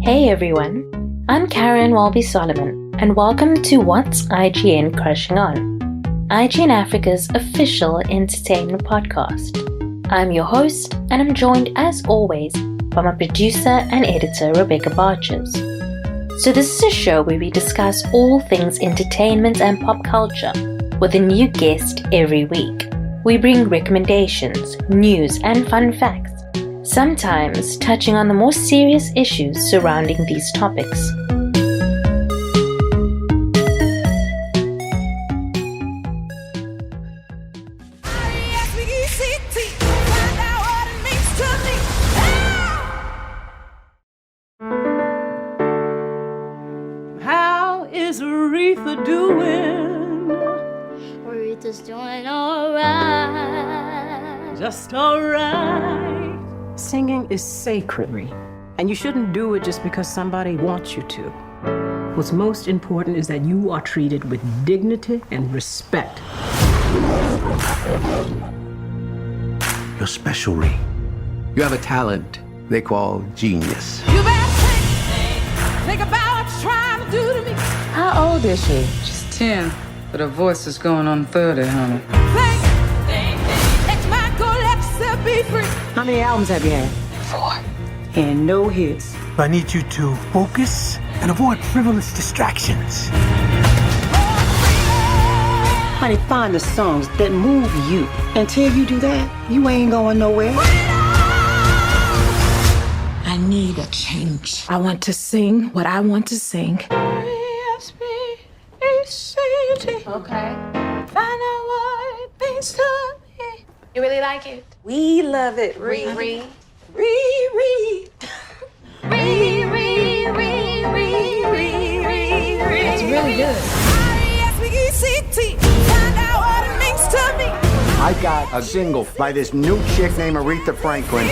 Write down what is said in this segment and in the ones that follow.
Hey everyone, I'm Karen Walby Solomon, and welcome to What's IGN Crushing On, IGN Africa's official entertainment podcast. I'm your host, and I'm joined as always by my producer and editor Rebecca Barches. So this is a show where we discuss all things entertainment and pop culture with a new guest every week. We bring recommendations, news, and fun facts, sometimes touching on the more serious issues surrounding these topics. How is Aretha doing? Aretha's doing alright. Just alright. Singing is sacred, and you shouldn't do it just because somebody wants you to. What's most important is that you are treated with dignity and respect. You're special, Ree. You have a talent they call genius. You better think about what you're trying to do to me. How old is she? She's 10, but her voice is going on 30, honey. Let my good episode be free. How many albums have you had? 4. And no hits. I need you to focus and avoid frivolous distractions. Honey, find the songs that move you. Until you do that, you ain't going nowhere. I need a change. I want to sing what I want to sing. Okay. Find out what it means to me. You really like it? We love it. Riri. It's really good. R-E-S-P-E-C-T. Find out what it means to me. I got a single by this new chick named Aretha Franklin.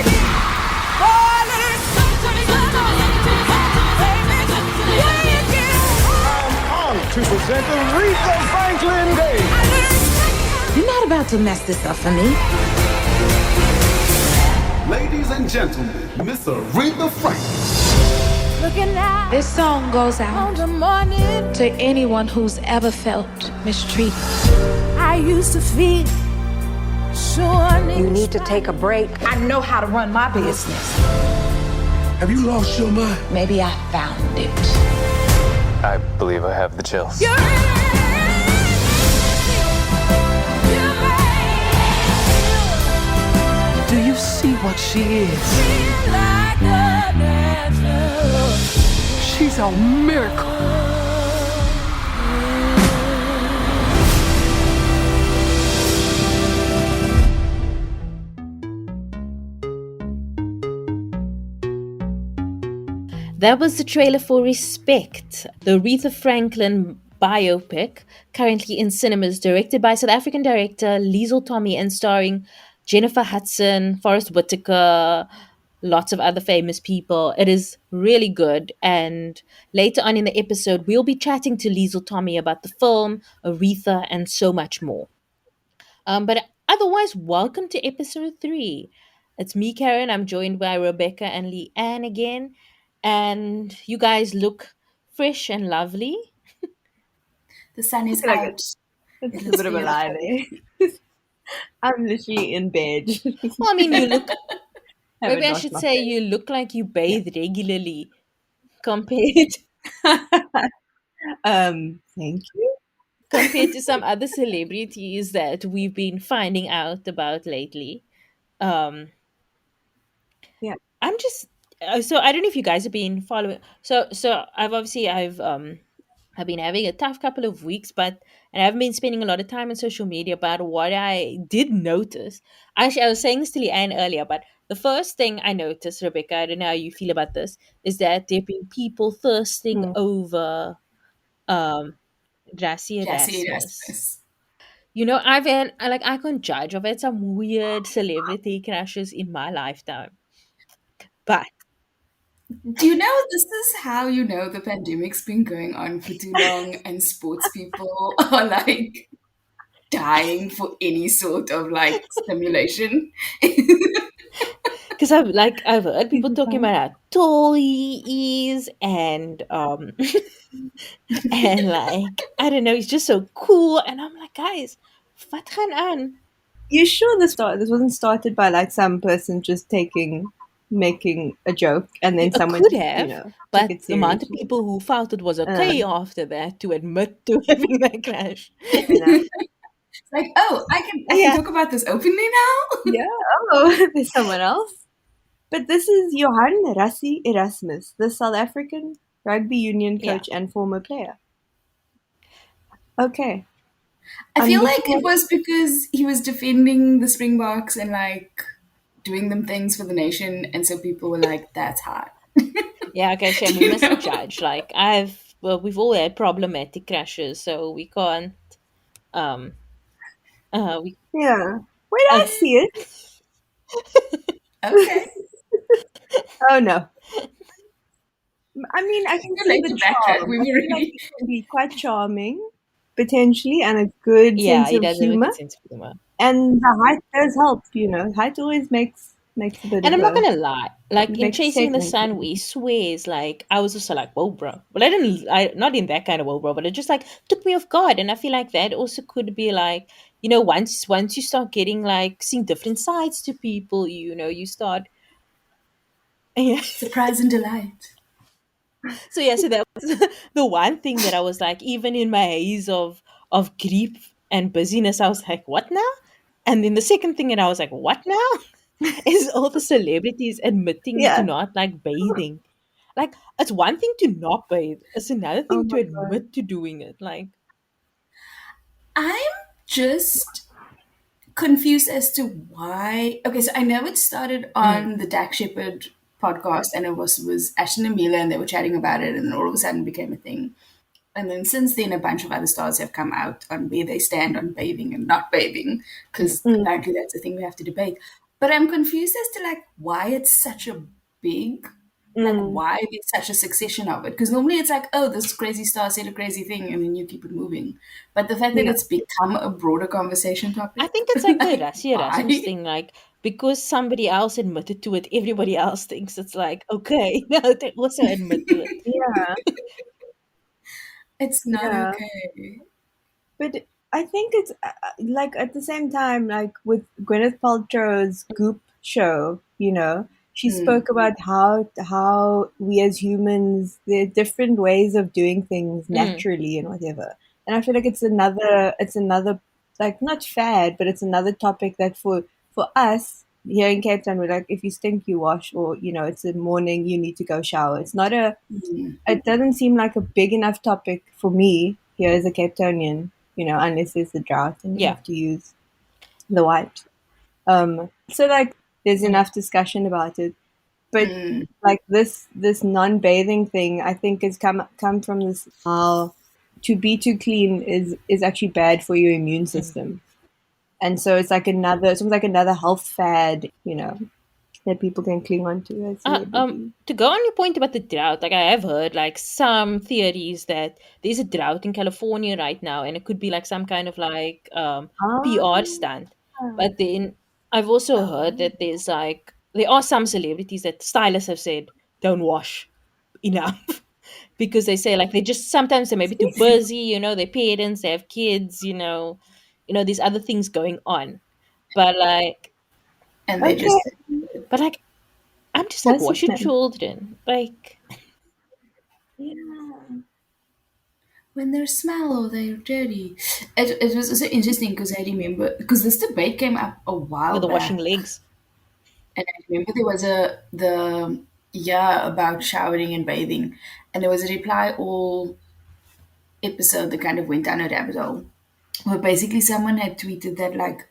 To present Aretha Franklin Day. You're not about to mess this up for me. Ladies and gentlemen, Miss Aretha Franklin. Looking out This song goes on out the morning. to anyone who's ever felt mistreated. I used to feel sure. You need to take a break. I know how to run my business. Have you lost your mind? Maybe I found it. I believe I have the chills. Do you see what she is? She's a miracle. That was the trailer for Respect, the Aretha Franklin biopic, currently in cinemas, directed by South African director LIesl Tommy and starring Jennifer Hudson, Forrest Whitaker, lots of other famous people. It is really good, and later on in the episode, we'll be chatting to LIesl Tommy about the film, Aretha, and so much more. But otherwise, welcome to episode 3. It's me, Karen. I'm joined by Rebecca and Leanne again. And you guys look fresh and lovely. The sun is out. It's a bit of a lie there. I'm literally in bed. Well, I mean, you look... Haven't Maybe I washed should my say face. you look like you bathe regularly compared Thank you. compared to some other celebrities that we've been finding out about lately. Um, Yeah. I'm just... So I don't know if you guys have been following. So I've been having a tough couple of weeks, and I haven't been spending a lot of time on social media. But what I did notice, actually, I was saying this to Leanne earlier, but the first thing I noticed, Rebecca, I don't know how you feel about this, is that there have been people thirsting over Jassy Erasmus. You know, I can't judge. I've had some weird celebrity crushes in my lifetime, but Do you know this is how you know the pandemic's been going on for too long and sports people are like dying for any sort of like stimulation? because I've heard people talking about how tall he is, and and like I don't know, he's just so cool, and I'm like, guys, wat gaan aan? You sure this wasn't started by like some person just making a joke and then It someone could just, have, took but it the amount of seriously? people who felt it was okay after that to admit to having that crash. It's like, oh, I can Yeah. talk about this openly now. Yeah. Oh, there's someone else. But this is Johan Rassi Erasmus, the South African rugby union Yeah. coach and former player. Okay. I feel like it was because he was defending the Springboks and like doing them things for the nation, and so people were like, "That's hot." Yeah, okay, Shem, we mustn't judge. Like we've all had problematic crashes, so we can't. We Yeah. Where did I see it? Okay. Oh no. I mean, I can Too see late the to backtrack. charm. We've I feel like already. he can be quite charming, potentially, and a good Yeah, sense he of does have a humor. good sense of humor. And the height does help. Height always makes a bit And of I'm not a gonna lie, like in makes a Chasing the statement. Sun, we swears like I was also like, whoa, bro. Well, I not in that kind of whoa, bro, but it just like took me off guard, and I feel like that also could be like, once you start getting like seeing different sides to people, you start. Yeah. Surprise and delight. So yeah, so that was the one thing that I was like, even in my haze of grief and busyness, I was like, what now? And then the second thing that I was like, what now? Is all the celebrities admitting to Yeah. not like bathing. Like it's one thing to not bathe, it's another Oh thing to my god. admit to doing it. Like I'm just confused as to why. Okay, so I know it started on the Dak Shepard podcast, and it was Ashton and Mila, and they were chatting about it, and then all of a sudden it became a thing. And then since then, a bunch of other stars have come out on where they stand on bathing and not bathing, because apparently that's a thing we have to debate. But I'm confused as to like why it's such a big, like why there's such a succession of it. Because normally it's like, oh, this crazy star said a crazy thing, and then you keep it moving. But the fact that Yeah. it's become a broader conversation topic, I think it's like the like, Rassi Erasmus why? thing, like because somebody else admitted to it, everybody else thinks it's like, okay, no, they also admit to it. Yeah. It's not Yeah. okay. But I think it's like at the same time, like with Gwyneth Paltrow's Goop show, she spoke about how we as humans, there are different ways of doing things naturally and whatever. And I feel like it's another like not fad, but it's another topic that for us here in Cape Town, we're like, if you stink, you wash, or it's a morning, you need to go shower. It's not it doesn't seem like a big enough topic for me here as a Cape Townian, unless there's a drought and you Yeah. have to use the white. So like there's enough discussion about it. But like this non-bathing thing, I think has come from this how to be too clean is actually bad for your immune system. And so it's like almost like another health fad, that people can cling on to as celebrities. To go on your point about the drought, like I have heard like some theories that there's a drought in California right now, and it could be like some kind of like PR stunt. But then I've also heard that there are some celebrities that stylists have said don't wash enough because they say like they just sometimes they may be too busy, their parents, they have kids, these other things going on. But like, And they just but like, I'm just like, That's wash the your thing. children. Like, when they're small or they're dirty. It was also interesting because I remember because this debate came up a while with the back, washing legs. and I remember there was about showering and bathing, and there was a reply all episode that kind of went down a rabbit hole, where basically someone had tweeted that like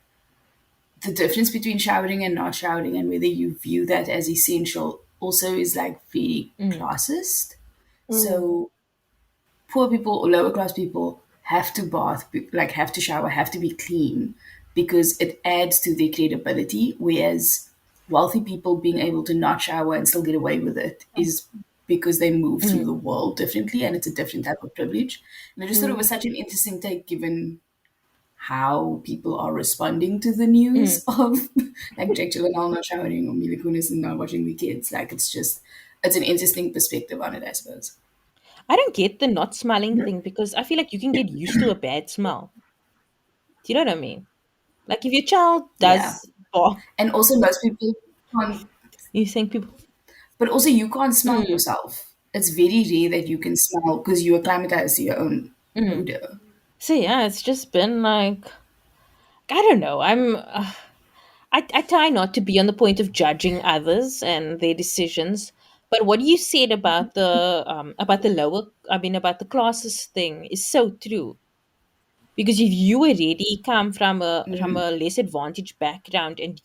the difference between showering and not showering and whether you view that as essential also is like very classist. So poor people or lower class people have to bath, like have to shower, have to be clean because it adds to their credibility. Whereas wealthy people being able to not shower and still get away with it is because they move through the world differently and it's a different type of privilege. And I just thought it was such an interesting take given how people are responding to the news of like Jake Gyllenhaal not showering or Mila Kunis not watching the kids. Like it's an interesting perspective on it, I suppose. I don't get the not smelling thing because I feel like you can get used to a bad smell. Do you know what I mean? Like if your child Yeah. does bark, And also most people can't, you think people. but also you can't smell Mm, yourself. It's very rare that you can smell because you acclimatize to your own mm. odor. So yeah, it's just been like I don't know. I try not to be on the point of judging others and their decisions. But what you said about the lower, I mean about the classes thing is so true. Because if you already come from a less advantaged background and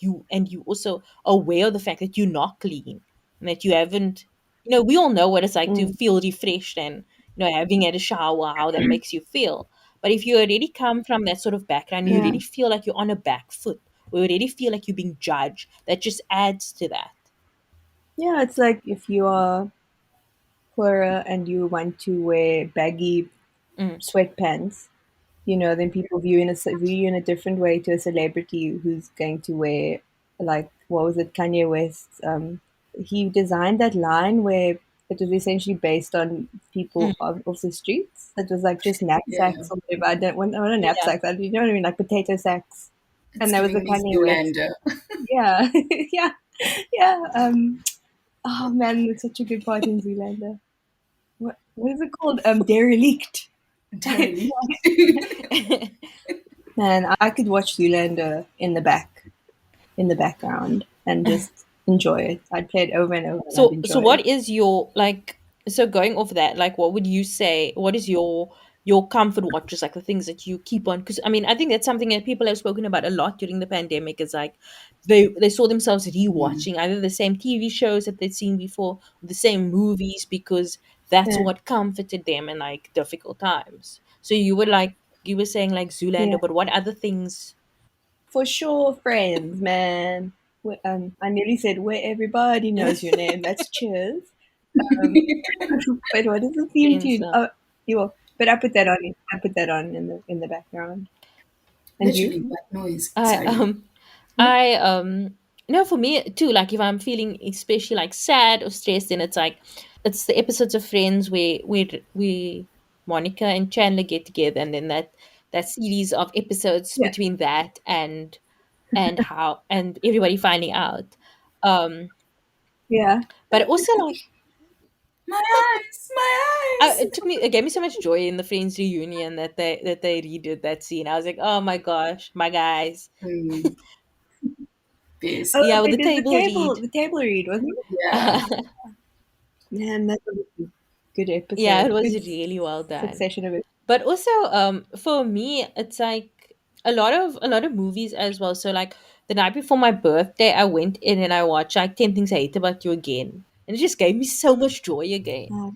you also aware of the fact that you're not clean and that you haven't, we all know what it's like to Mm, feel refreshed and having had a shower, how that makes you feel. But if you already come from that sort of background, you yeah. already feel like you're on a back foot, or you already feel like you're being judged, that just adds to that. Yeah, it's like if you are poorer and you want to wear baggy Mm, sweatpants, then people view you in a different way to a celebrity who's going to wear, like, what was it, Kanye West? He designed that line where it was essentially based on mm, people off the streets. It was like just Yeah. knapsacks or whatever. I don't want not yeah. knapsacks. You know what I mean, like potato sacks. It's And that was the giving me Kanye West. Zoolander. Yeah, yeah, yeah. Oh man, it's such a good part in Zoolander. What is it called? Derelict. Derelict. Man, I could watch Zoolander in the background, and just enjoy it. I'd play it over and over, and I'd So enjoy it. what is your like? So going off that, like, what would you say? What is your comfort watches, like the things that you keep on? Because I mean, I think that's something that people have spoken about a lot during the pandemic. Is like they saw themselves Mm. rewatching either the same TV shows that they'd seen before, or the same movies because that's Yeah, what comforted them in like difficult times. So you were saying like yeah, Zoolander, but what other things? for sure, Friends, man. I nearly said where everybody knows your name. That's Cheers. Um, but what is the theme Friends, tune? Oh, you will. But I put that on. I put that on in the background. And you? Literally, what noise? I Sorry. I no, for me too, like if I'm feeling especially like sad or stressed, then it's the episodes of Friends where Monica and Chandler get together, and then that series of episodes Yeah, between that and everybody finding out. Um yeah. but also like My eyes, my eyes. it gave me so much joy in the Friends reunion that they redid that scene. I was like, oh my gosh, my guys. Mm, best. Oh, Yeah, with they the did table read. the table read, wasn't it? Yeah. Man, that was a good Yeah, it episode. was Good really well done. succession of it. But also for me it's like a lot of movies as well. So like the night before my birthday I went in and I watched like 10 Things I Hate About You again, and it just gave me so much joy again. Oh,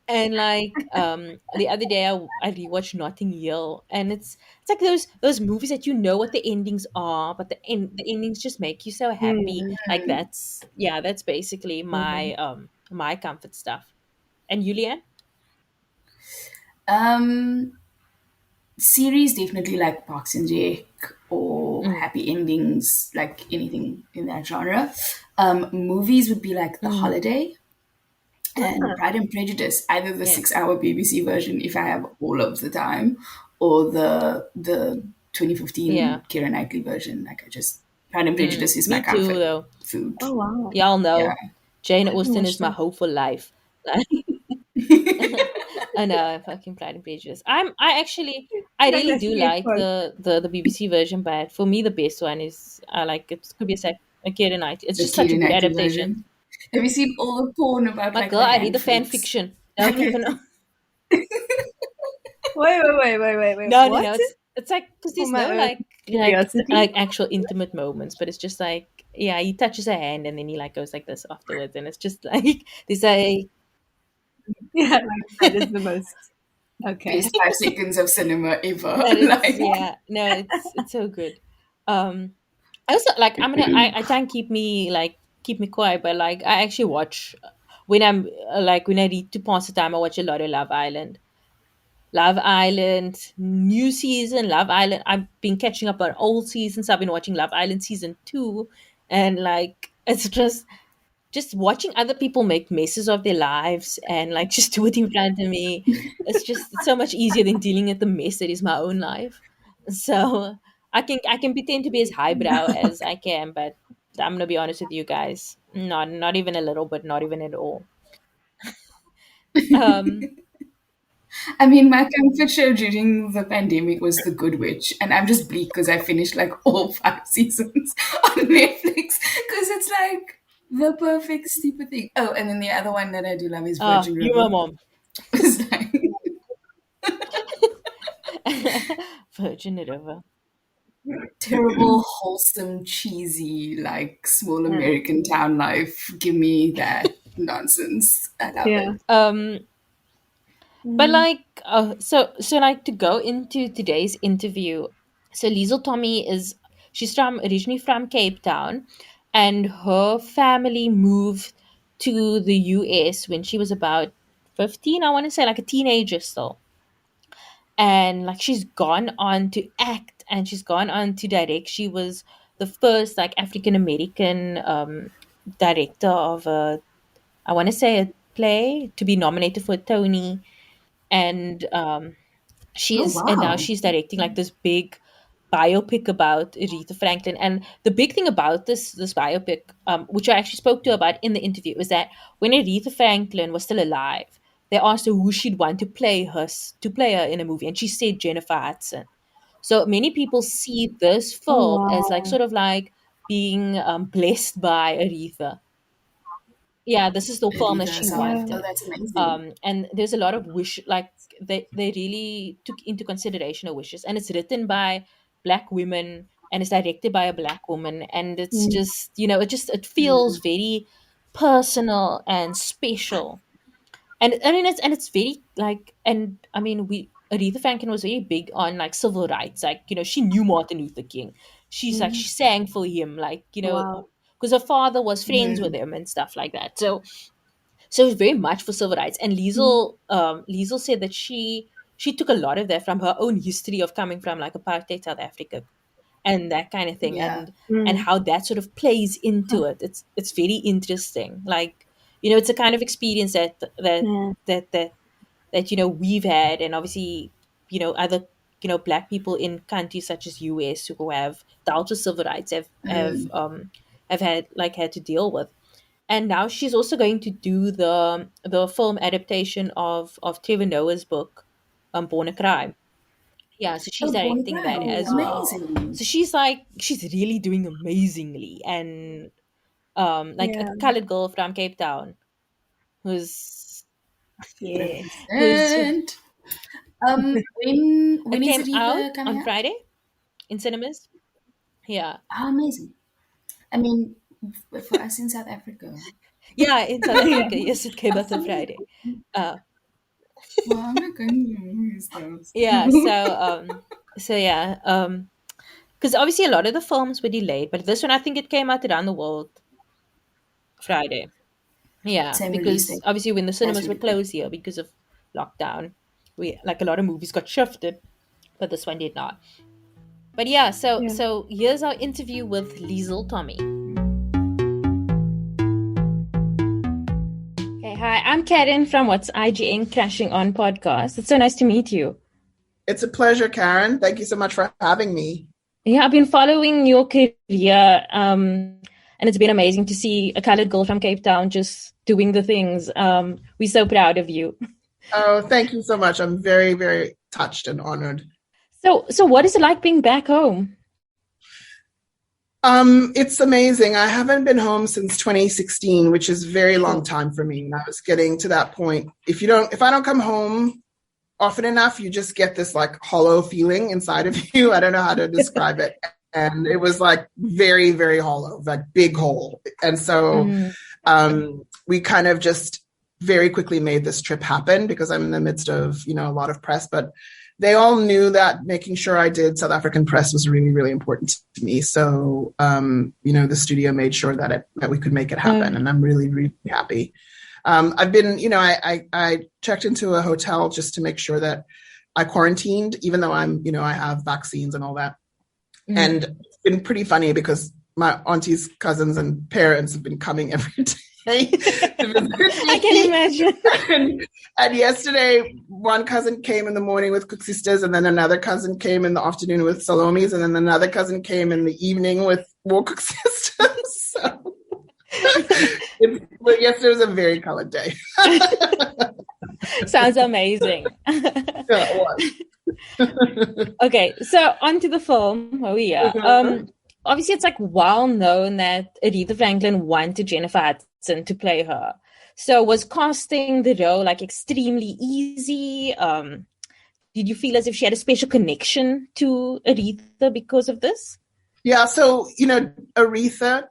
And like the other day I rewatched Notting Hill, and it's like those movies that you know what the endings are, but the endings just make you so happy. mm, Like that's basically mhm. my comfort stuff. And Julian? Um, series definitely like Parks and Rec or Mm, Happy Endings, like anything in that genre. Movies would be like The mm, Holiday and Ah, Pride and Prejudice, either the yeah. 6 hour BBC version if I have all of the time, or the Yeah. 2015 Keira Knightley version. Like I just Pride and Mm, Prejudice is my me too, comfort though. food. oh wow. Y'all Yeah. know Jane I haven't Austen is watched my that. hope for life. I know, I'm fucking Pride and Prejudice. I Like really that's do the like quote. the BBC version, but for me the best one is I like it could be a Kid Night. It's The just such a Keira good Knightley adaptation. version. Have you seen all the porn about My like girl, the I read hand the fan flicks? fiction. Don't Okay. even know. Wait. No, no, What? no. It's like because For there's my no own like curiosity. actual intimate moments, but it's just like yeah, he touches her hand and then he like goes like this afterwards, and it's just like there's a Yeah, like that is the most okay. Best 5 seconds of cinema ever. But it's Like yeah, no, it's so good. I also like I try and keep me quiet, but like I actually watch when I'm when I need to pass the time. I watch a lot of Love Island. Love Island, new season, Love Island. I've been catching up on old seasons. I've been watching Love Island season 2, and like it's just watching other people make messes of their lives and like just do it in front of me. It's so much easier than dealing with the mess that is my own life. So I can pretend to be as highbrow as I can, but I'm gonna be honest with you guys, not even a little bit, not even at all. Um, I mean, my comfort show during the pandemic was The Good Witch, and I'm just bleak because I finished like all 5 seasons on Netflix because it's like the perfect stupid thing. Oh, and then the other one that I do love is Virgin you, my River. mom, It's like Virgin River. terrible, wholesome, cheesy, like small American town life. Give me that nonsense. I love it. But like, so like to go into today's interview. So LIesl Tommy she's from originally from Cape Town, and her family moved to the US when she was about 15. I want to say like a teenager still, and like she's gone on to act and she's gone on to direct. She was the first like African American director of a, I want to say, a play to be nominated for a Tony, and Oh and now wow! she's directing like this big biopic about Aretha Franklin. And the big thing about this biopic, which I actually spoke to her about in the interview, is that when Aretha Franklin was still alive, they asked her who she'd want to play her in a movie, and she said Jennifer Hudson. So many people see this Oh film as like wow. sort of like being blessed by Aretha. Yeah, this is the film that Aretha she herself. Yeah. Oh, wanted. that's amazing. And there's a lot of wish, like they really took into consideration her wishes, and it's written by Black women and it's directed by a Black woman, and it's Mm. just, it feels very personal and special. And I mean it's very like, and I mean, we Aretha Franklin was very big on like civil rights. Like, she knew Martin Luther King. She Mm. sang for him, like, Wow. because her father was friends with Mm. him and stuff like that. So it's very much for civil rights. And Mm. Liesl said that she took a lot of that from her own history of coming from like apartheid South Africa and that kind of thing, Yeah. and Mm. how that sort of plays into it. It's very interesting. Like, it's a kind of experience Yeah. that we've had, and obviously, other Black people in countries such as US who have dealt with civil rights Mm. have had to deal with. And now she's also going to do the film adaptation of Trevor Noah's book, Born a Crime. Yeah, so she's Oh, Born a directing that Crime. as well. Amazing. So she's really doing amazingly. And like a Yeah. colored girl from Cape Town who's Yes. who's Represent. When it is came out Aretha coming on out? Friday in cinemas. Yeah. Oh, amazing. I mean, for us in South Africa. Yeah, in South Yeah. Africa. Yes, it came out on Friday. Uh Well, I'm not going to use those. yeah, so yeah, because obviously a lot of the films were delayed, but this one I think it came out around the world Friday. Yeah, Same release because date. obviously when the That's cinemas were really cool. closed here because of lockdown, we like a lot of movies got shifted, but this one did not. But yeah, so Yeah. so here's our interview with LIesl Tommy. Okay, hi, I'm Karen from What's IGN Crashing On podcast. It's so nice to meet you. It's a pleasure, Karen. Thank you so much for having me. Yeah, I've been following your career, and it's been amazing to see a colored girl from Cape Town just doing the things. We're so proud of you. Oh, thank you so much. I'm very, very touched and honored. So what is it like being back home? It's amazing. I haven't been home since 2016, which is a very long time for me. And I was getting to that point. If I don't come home often enough, you just get this like hollow feeling inside of you. I don't know how to describe it. And it was like very, very hollow, like big hole. And so we kind of just very quickly made this trip happen because I'm in the midst of, a lot of press, but they all knew that making sure I did South African press was really, really important to me. So, the studio made sure that we could make it happen. And I'm really, really happy. I've been, I checked into a hotel just to make sure that I quarantined, even though I have vaccines and all that. And it's been pretty funny because my aunties, cousins, and parents have been coming every day. I can imagine. And yesterday, one cousin came in the morning with cook sisters, and then another cousin came in the afternoon with salomis, and then another cousin came in the evening with more cook sisters. So yesterday was a very colored day. Sounds amazing. Yeah, it was. Okay, so on to the film. Oh yeah. Obviously, it's like well known that Aretha Franklin wanted Jennifer Hudson to play her. So was casting the role like extremely easy? Did you feel as if she had a special connection to Aretha because of this? Yeah, so Aretha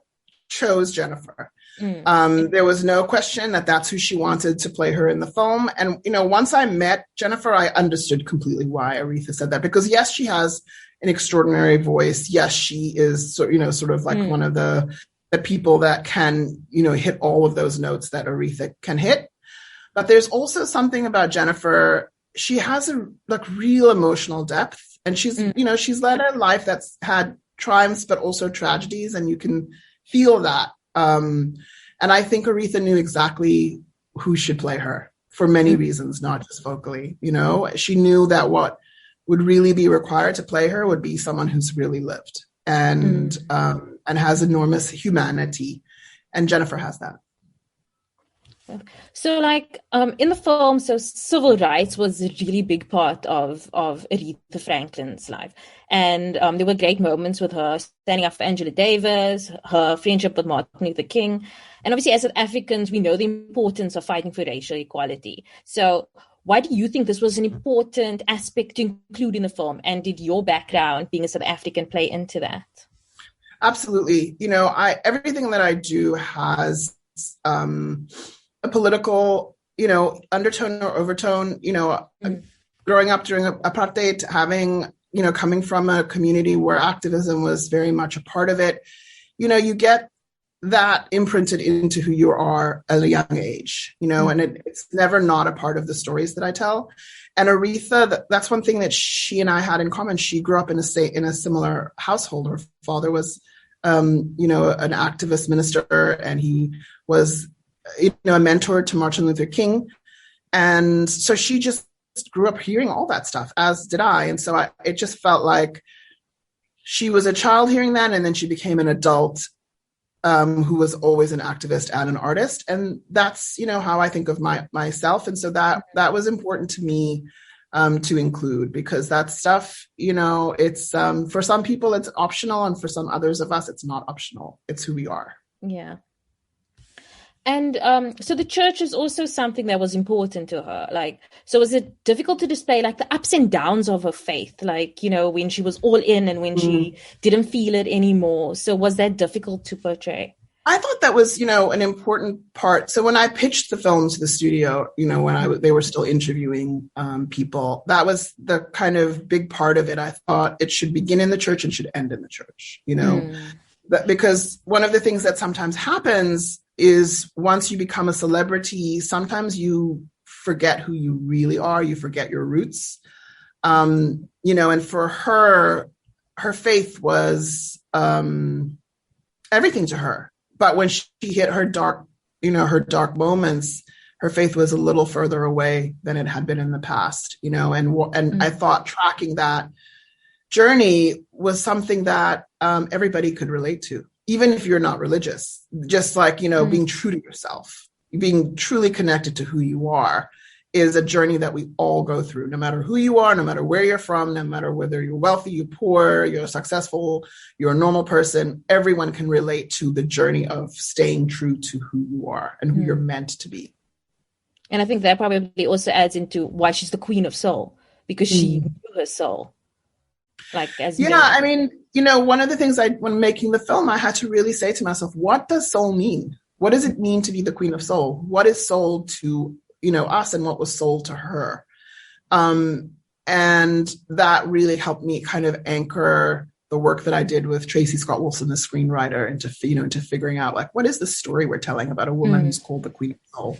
chose Jennifer. There was no question that that's who she wanted to play her in the film. And, once I met Jennifer, I understood completely why Aretha said that. Because yes, she has an extraordinary voice. Yes, she is, sort of like one of the people that can, hit all of those notes that Aretha can hit. But there's also something about Jennifer. She has a real emotional depth, and she's, she's led a life that's had triumphs, but also tragedies. And you can feel that. And I think Aretha knew exactly who should play her for many reasons, not just vocally. She knew that what would really be required to play her would be someone who's really lived and has enormous humanity. And Jennifer has that. So in the film, so civil rights was a really big part of Aretha Franklin's life. And there were great moments with her standing up for Angela Davis, her friendship with Martin Luther King. And obviously, as South Africans, we know the importance of fighting for racial equality. So why do you think this was an important aspect to include in the film? And did your background, being a South African, play into that? Absolutely. Everything that I do has a political, undertone or overtone. Growing up during apartheid, having, coming from a community where activism was very much a part of it, you get that imprinted into who you are at a young age, and it's never not a part of the stories that I tell. And Aretha, that's one thing that she and I had in common. She grew up in a similar household. Her father was, an activist minister, and he was, a mentor to Martin Luther King. And so she just grew up hearing all that stuff, as did I. And so it just felt like she was a child hearing that, and then she became an adult who was always an activist and an artist. And that's, how I think of myself. And so that was important to me to include, because that stuff, it's for some people it's optional, and for some others of us, it's not optional. It's who we are. Yeah. And so the church is also something that was important to her. So was it difficult to display the ups and downs of her faith? When she was all in and when she didn't feel it anymore. So was that difficult to portray? I thought that was, an important part. So when I pitched the film to the studio, when they were still interviewing people, that was the kind of big part of it. I thought it should begin in the church and should end in the church, because one of the things that sometimes happens is once you become a celebrity, sometimes you forget who you really are. You forget your roots. And for her faith was everything to her. But when she hit her dark moments, her faith was a little further away than it had been in the past, and I thought tracking that journey was something that everybody could relate to. Even if you're not religious, just being true to yourself, being truly connected to who you are is a journey that we all go through, no matter who you are, no matter where you're from, no matter whether you're wealthy, you're poor, you're successful, you're a normal person. Everyone can relate to the journey of staying true to who you are and who you're meant to be. And I think that probably also adds into why she's the queen of soul, because she knew her soul. I mean, one of the things when making the film, I had to really say to myself, what does soul mean? What does it mean to be the queen of soul? What is soul to, us, and what was soul to her? And that really helped me kind of anchor the work that I did with Tracy Scott Wilson, the screenwriter, into figuring out what is the story we're telling about a woman who's called the queen of soul?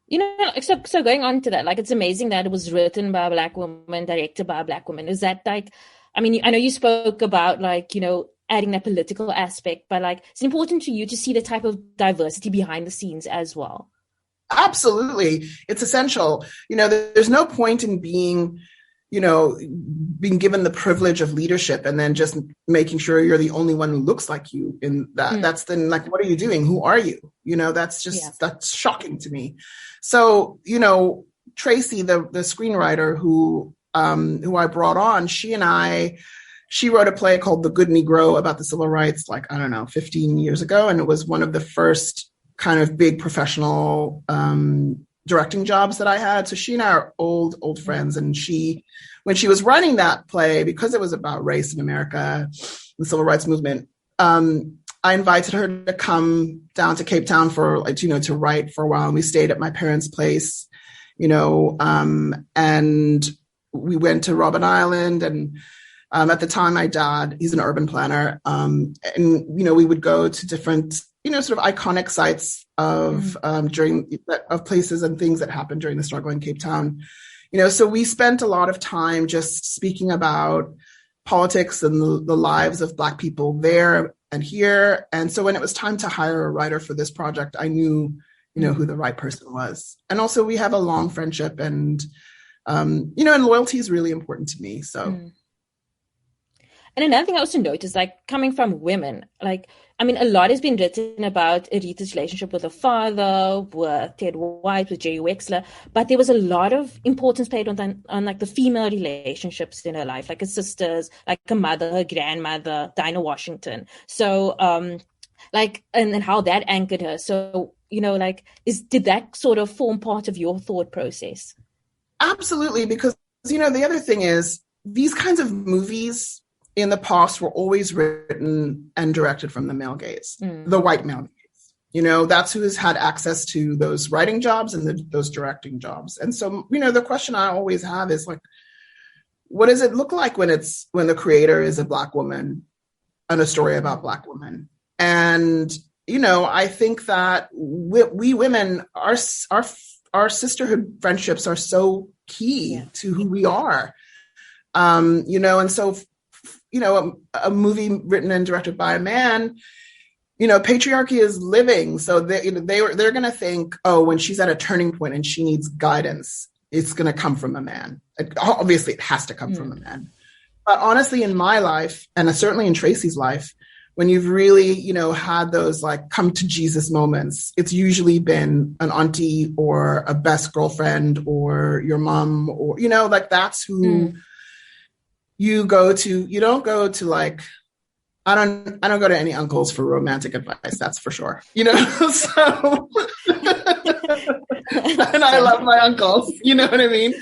You know, so going on to that, like, it's amazing that it was written by a Black woman, directed by a Black woman. Is that like, I mean, I know you spoke about like, you know, adding that political aspect, but like, it's important to you to see the type of diversity behind the scenes as well. Absolutely. It's essential. You know, there's no point in being given the privilege of leadership and then just making sure you're the only one who looks like you in that. That's then like, what are you doing? Who are you? You know, that's just, that's shocking to me. So, you know, Tracy, the screenwriter who I brought on, she wrote a play called The Good Negro about the civil rights, like, I don't know, 15 years ago. And it was one of the first kind of big professional directing jobs that I had. So she and I are old friends. And when she was writing that play, because it was about race in America, the civil rights movement, I invited her to come down to Cape Town for, like, you know, to write for a while. And we stayed at my parents' place, you know, and we went to Robben Island. And at the time, my dad, he's an urban planner. And, you know, we would go to different, you know, sort of iconic sites of places and things that happened during the struggle in Cape Town. You know, so we spent a lot of time just speaking about politics and the lives of Black people there and here. And so when it was time to hire a writer for this project, I knew, you know, who the right person was. And also we have a long friendship and, you know, and loyalty is really important to me. So. And another thing I also noticed, like, coming from women, like, I mean, a lot has been written about Aretha's relationship with her father, with Ted White, with Jerry Wexler, but there was a lot of importance paid on like the female relationships in her life, like her sisters, like her mother, her grandmother, Dinah Washington. So, like, and how that anchored her. So, you know, like, did that sort of form part of your thought process? Absolutely, because, you know, the other thing is these kinds of movies in the past were always written and directed from the male gaze, the white male gaze. You know, that's who has had access to those writing jobs and those directing jobs. And so, you know, the question I always have is like, what does it look like when the creator is a Black woman and a story about Black women? And, you know, I think that we women, our sisterhood friendships are so key to who we are. You know, and so, you know, a movie written and directed by a man, you know, patriarchy is living. So they're going to think, oh, when she's at a turning point and she needs guidance, it's going to come from a man. Obviously, it has to come from a man. But honestly, in my life, and certainly in Tracy's life, when you've really, you know, had those like come to Jesus moments, it's usually been an auntie or a best girlfriend or your mom, or, you know, like that's who you go to. You don't go to like, I don't go to any uncles for romantic advice. That's for sure. You know, so, and I love my uncles, you know what I mean?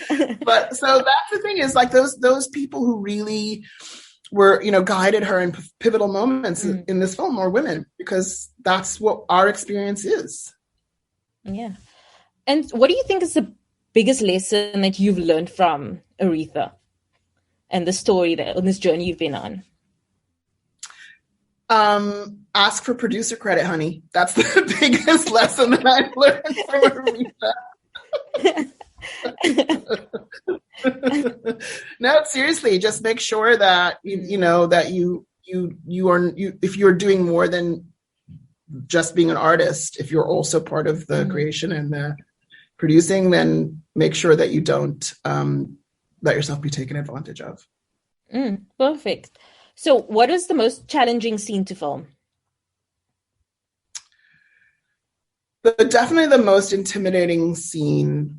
But so that's the thing is like those people who really were, you know, guided her in pivotal moments in this film are women, because that's what our experience is. Yeah. And what do you think is the biggest lesson that you've learned from Aretha and the story that on this journey you've been on? Ask for producer credit, honey. That's the biggest lesson that I've learned from Aretha. No, seriously, just make sure that you know that you if you're doing more than just being an artist, if you're also part of the creation and the producing, then make sure that you don't let yourself be taken advantage of. Perfect. So what is the most challenging scene to film? Definitely the most intimidating scenes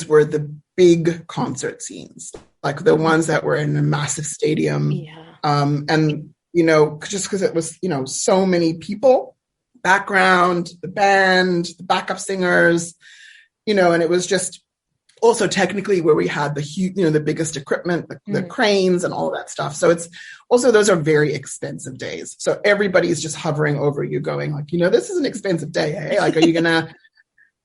were the big concert scenes, like the ones that were in a massive stadium. Yeah. And, you know, just because it was, you know, so many people, background, the band, the backup singers, you know, and it was just also technically where we had the huge, you know, the biggest equipment, the cranes and all of that stuff. So it's also, those are very expensive days. So everybody's just hovering over you going like, you know, this is an expensive day. Hey, like, are you going to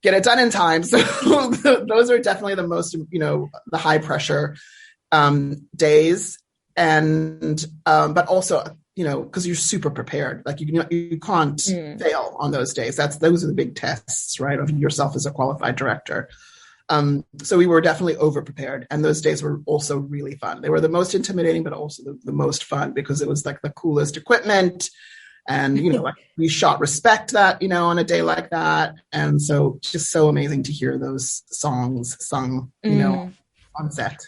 get it done in time? So those are definitely the most, you know, the high pressure days. And, but also because you're super prepared. Like you can't fail on those days. Those are the big tests, right, of yourself as a qualified director. So we were definitely over prepared, and those days were also really fun. They were the most intimidating, but also the most fun, because it was like the coolest equipment, and like we shot Respect that on a day like that, and so just so amazing to hear those songs sung on set.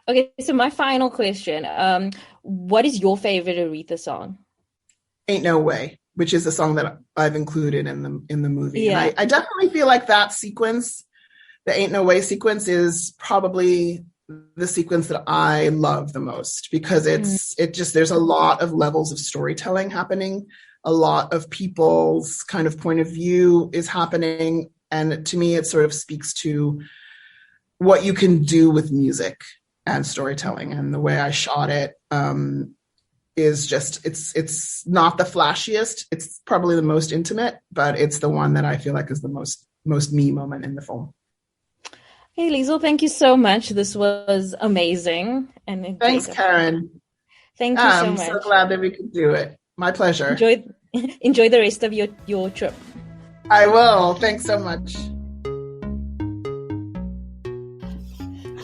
Okay, so my final question: what is your favorite Aretha song? Ain't No Way, which is a song that I've included in the movie. Yeah. And I definitely feel like that sequence, the Ain't No Way sequence, is probably the sequence that I love the most, because there's a lot of levels of storytelling happening. A lot of people's kind of point of view is happening. And to me, it sort of speaks to what you can do with music and storytelling. And the way I shot it is just, it's not the flashiest. It's probably the most intimate, but it's the one that I feel like is the most me moment in the film. Hey, LIesl, thank you so much. This was amazing. And thanks, Karen. Thank you so much. I'm so glad that we could do it. My pleasure. Enjoy the rest of your trip. I will. Thanks so much.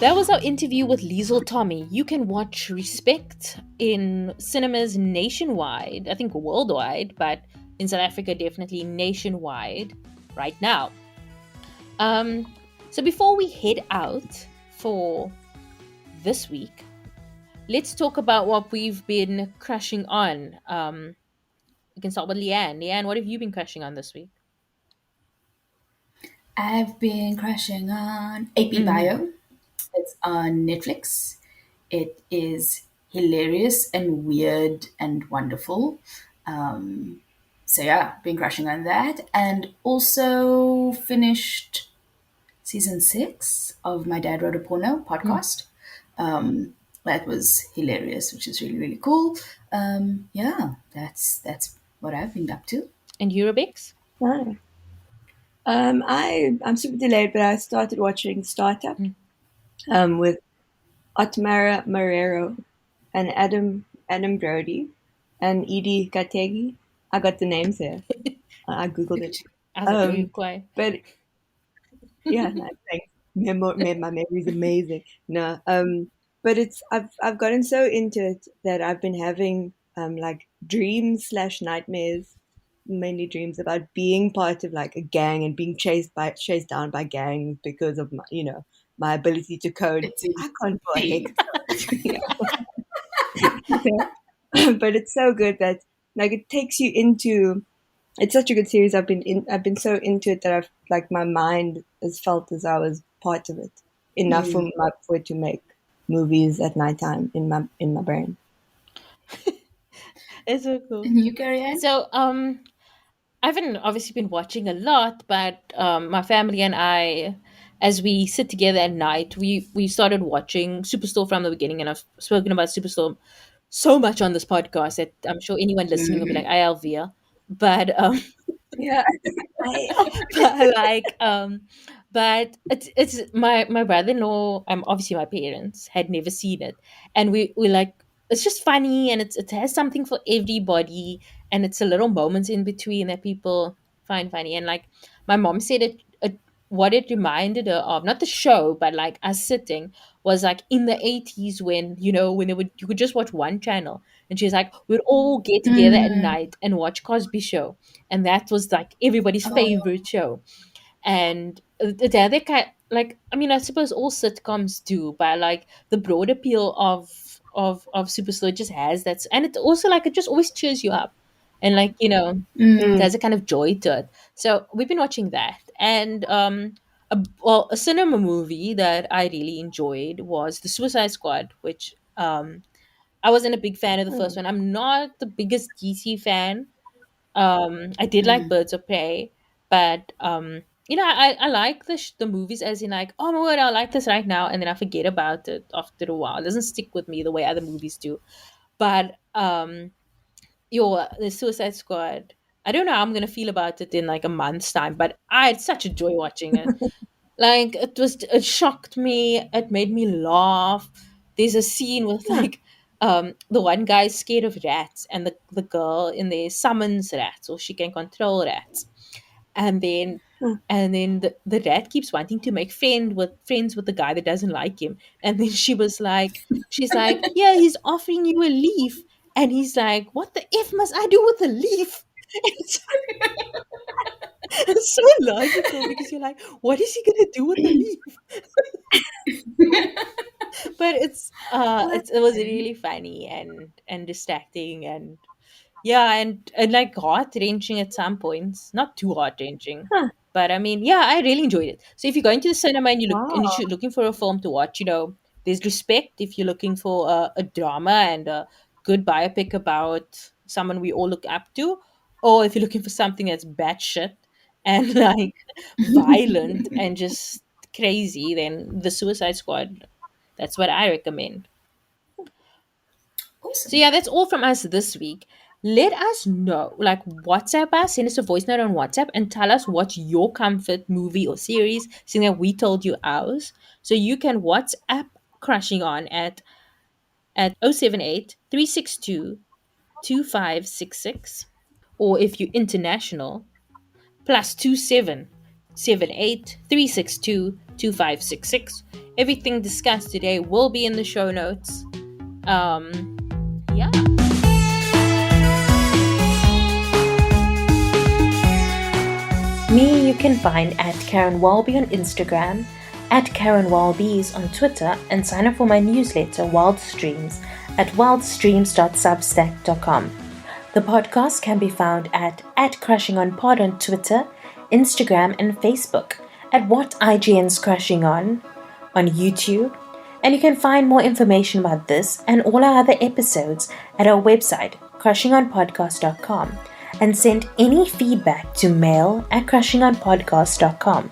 That was our interview with LIesl Tommy. You can watch Respect in cinemas nationwide, I think worldwide, but in South Africa, definitely nationwide right now. So before we head out for this week, let's talk about what we've been crushing on. We can start with Leanne. Leanne, what have you been crushing on this week? I've been crushing on AP Bio. It's on Netflix. It is hilarious and weird and wonderful. So yeah, been crushing on that. And also finished season 6 of My Dad Wrote a Porno podcast. That was hilarious, which is really, really cool. Yeah, that's what I've been up to. And Eurobix? Hi. I'm super delayed, but I started watching Startup with Otmara Marrero and Adam Brody and Edie Kategi. I got the names there. I googled it. But yeah, no, thanks. My memory is amazing. No, but I've gotten so into it that I've been having like dreams/nightmares, mainly dreams, about being part of like a gang and being chased down by gangs because of my ability to code. I can't do it. But it's so good that like it takes you into. It's such a good series. I've been so into it that I've like my mind has felt as I was part of it enough for it to make movies at nighttime in my brain. It's so cool. And you, Carrie? So I haven't obviously been watching a lot, but my family and I, as we sit together at night, we started watching Superstore from the beginning, and I've spoken about Superstore so much on this podcast that I'm sure anyone listening will be like, Alvia. But yeah, but it's my brother-in-law, obviously my parents had never seen it, and we like, it's just funny, and it has something for everybody, and it's a little moments in between that people find funny. And like my mom said, what it reminded her of, not the show, but like us sitting, was like in the 80s when you could just watch one channel, and she's like, we'd all get together at night and watch Cosby Show, and that was like everybody's favorite show. And the other kind, like, I mean, I suppose all sitcoms do, but like the broad appeal of Superstore just has that, and it also like it just always cheers you up, and like there's a kind of joy to it. So we've been watching that, and a cinema movie that I really enjoyed was The Suicide Squad, which I wasn't a big fan of the first one. I'm not the biggest DC fan. I did like Birds of Prey, but I like the movies, as in like, oh my word, I like this right now, and then I forget about it after a while. It doesn't stick with me the way other movies do. But the Suicide Squad, I don't know how I'm gonna feel about it in like a month's time, but I had such a joy watching it. Like it shocked me, it made me laugh. There's a scene with like the one guy is scared of rats, and the girl in there summons rats, or she can control rats. And then the rat keeps wanting to make friends with the guy that doesn't like him. And then she's like, yeah, he's offering you a leaf. And he's like, what the F must I do with a leaf? It's so logical because you're like, what is he gonna do with the leaf? But it was really funny and distracting, and yeah, and like heart wrenching at some points. Not too heart wrenching, but I mean, yeah, I really enjoyed it. So if you're going to the cinema and you're looking for a film to watch, there's Respect if you're looking for a drama and a good biopic about someone we all look up to, or if you're looking for something that's batshit and like violent and just crazy, then The Suicide Squad. That's what I recommend. So Awesome. yeah, that's all from us this week. Let us know, like WhatsApp us, send us a voice note on WhatsApp and tell us what's your comfort movie or series, seeing that we told you ours. So you can WhatsApp Crushing On at 078 362 2566. Or if you're international, +27 78 362 2566. Everything discussed today will be in the show notes. Yeah. Me, you can find at Karen Walby on Instagram, at Karen Walbys on Twitter, and sign up for my newsletter, Wild Streams, at wildstreams.substack.com. The podcast can be found at Crushing On Pod on Twitter, Instagram, and Facebook, at What IGN's Crushing On YouTube, and you can find more information about this and all our other episodes at our website, crushingonpodcast.com, and send any feedback to mail@crushingonpodcast.com.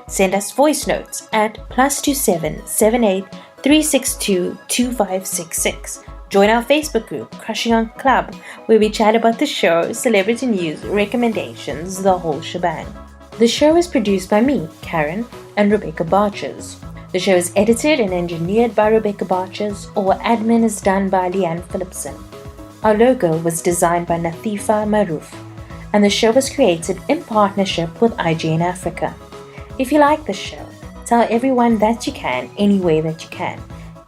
Send us voice notes at +27 78 362 2566. Join our Facebook group, Crushing On Club, where we chat about the show, celebrity news, recommendations, the whole shebang. The show is produced by me, Karen, and Rebecca Barches. The show is edited and engineered by Rebecca Barches, or admin is done by Leanne Phillipson. Our logo was designed by Nathifa Maroof, and the show was created in partnership with IGN Africa. If you like the show, tell everyone that you can, any way that you can.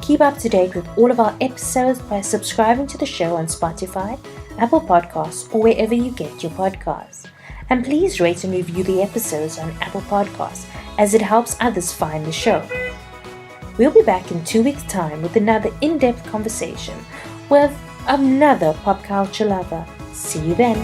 Keep up to date with all of our episodes by subscribing to the show on Spotify, Apple Podcasts, or wherever you get your podcasts. And please rate and review the episodes on Apple Podcasts, as it helps others find the show. We'll be back in 2 weeks' time with another in-depth conversation with another pop culture lover. See you then.